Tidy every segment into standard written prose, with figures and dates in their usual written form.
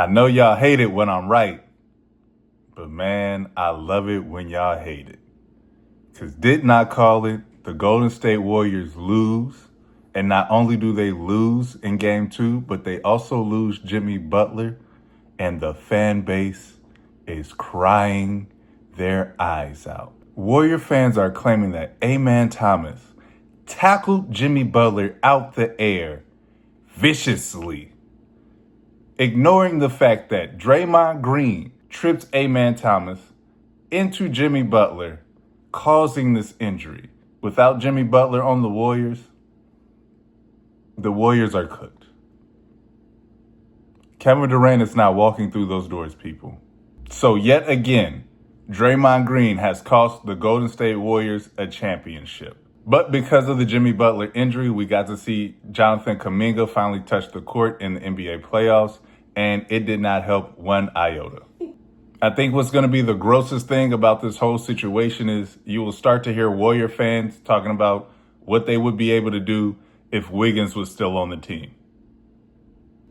I know y'all hate it when I'm right, but man, I love it when y'all hate it. Because didn't I call it the Golden State Warriors lose? And not only do they lose in game 2, but they also lose Jimmy Butler, and the fan base is crying their eyes out. Warrior fans are claiming that Amen Thomas tackled Jimmy Butler out the air viciously, ignoring the fact that Draymond Green tripped Amen Thomas into Jimmy Butler, causing this injury. Without Jimmy Butler on the Warriors are cooked. Kevin Durant is not walking through those doors, people. So yet again, Draymond Green has cost the Golden State Warriors a championship. But because of the Jimmy Butler injury, we got to see Jonathan Kuminga finally touch the court in the NBA playoffs, and it did not help one iota. I think what's going to be the grossest thing about this whole situation is you will start to hear Warrior fans talking about what they would be able to do if Wiggins was still on the team.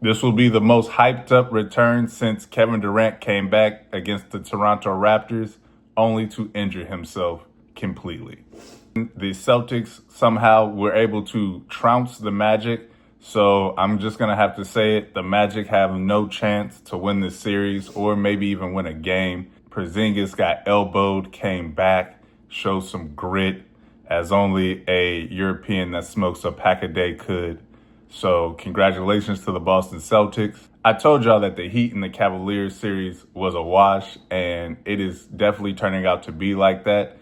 This will be the most hyped up return since Kevin Durant came back against the Toronto Raptors, only to injure himself completely. The Celtics somehow were able to trounce the Magic, so I'm just going to have to say it. The Magic have no chance to win this series or maybe even win a game. Porzingis got elbowed, came back, showed some grit as only a European that smokes a pack a day could. So congratulations to the Boston Celtics. I told y'all that the Heat and the Cavaliers series was a wash, and it is definitely turning out to be like that.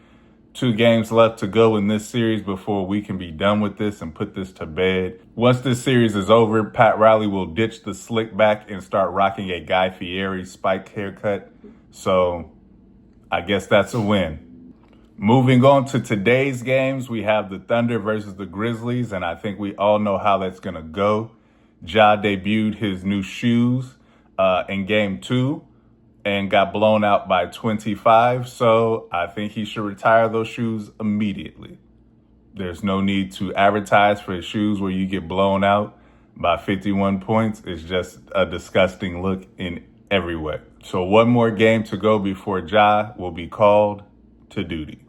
2 games left to go in this series before we can be done with this and put this to bed. Once this series is over, Pat Riley will ditch the slick back and start rocking a Guy Fieri spiked haircut. So I guess that's a win. Moving on to today's games, we have the Thunder versus the Grizzlies, and I think we all know how that's going to go. Ja debuted his new shoes in game 2 and got blown out by 25, so I think he should retire those shoes immediately. There's no need to advertise for his shoes where you get blown out by 51 points. It's just a disgusting look in every way. So one more game to go before Ja will be called to duty.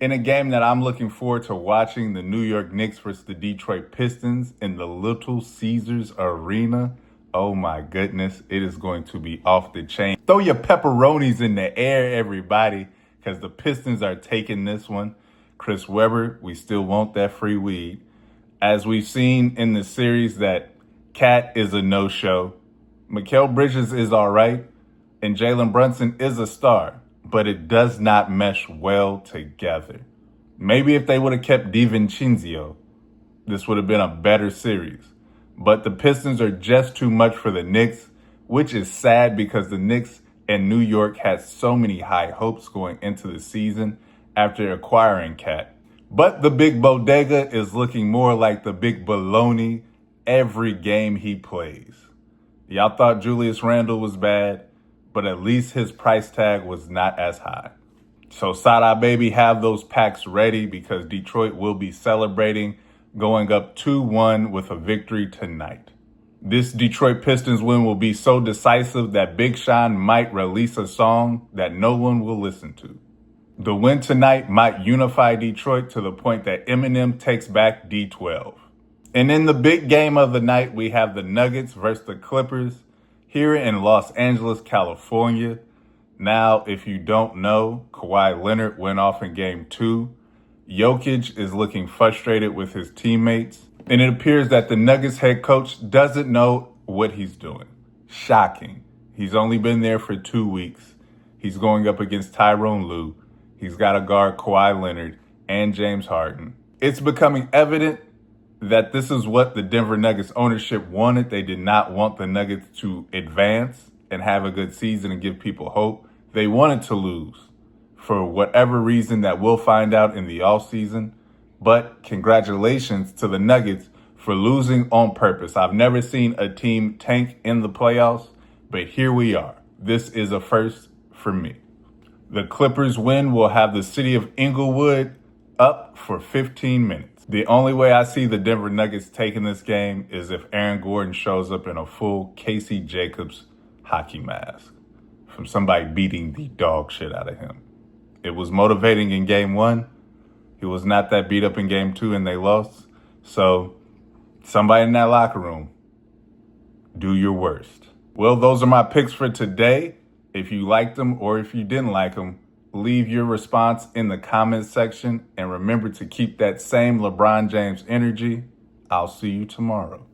In a game that I'm looking forward to watching, the New York Knicks versus the Detroit Pistons in the Little Caesars Arena. Oh my goodness, it is going to be off the chain. Throw your pepperonis in the air, everybody, because the Pistons are taking this one. Chris Webber, we still want that free weed. As we've seen in the series that Cat is a no-show. Mikal Bridges is all right, and Jalen Brunson is a star, but it does not mesh well together. Maybe if they would have kept DiVincenzo, this would have been a better series. But the Pistons are just too much for the Knicks, which is sad because the Knicks and New York had so many high hopes going into the season after acquiring Cat. But the big bodega is looking more like the big baloney every game he plays. Y'all thought Julius Randle was bad, but at least his price tag was not as high. So Sada baby, have those packs ready because Detroit will be celebrating, going up 2-1 with a victory tonight. This Detroit Pistons win will be so decisive that Big Sean might release a song that no one will listen to. The win tonight might unify Detroit to the point that Eminem takes back D12. And in the big game of the night, we have the Nuggets versus the Clippers here in Los Angeles, California. Now, if you don't know, Kawhi Leonard went off in game 2. Jokic is looking frustrated with his teammates, and it appears that the Nuggets head coach doesn't know what he's doing. Shocking. He's only been there for 2 weeks. He's going up against Tyronn Lue. He's got to guard Kawhi Leonard and James Harden. It's becoming evident that this is what the Denver Nuggets ownership wanted. They did not want the Nuggets to advance and have a good season and give people hope. They wanted to lose for whatever reason that we'll find out in the offseason. But congratulations to the Nuggets for losing on purpose. I've never seen a team tank in the playoffs, but here we are. This is a first for me. The Clippers win will have the city of Inglewood up for 15 minutes. The only way I see the Denver Nuggets taking this game is if Aaron Gordon shows up in a full Casey Jacobs hockey mask from somebody beating the dog shit out of him. It was motivating in game 1. He was not that beat up in game 2 and they lost. So somebody in that locker room, do your worst. Well, those are my picks for today. If you liked them or if you didn't like them, leave your response in the comments section and remember to keep that same LeBron James energy. I'll see you tomorrow.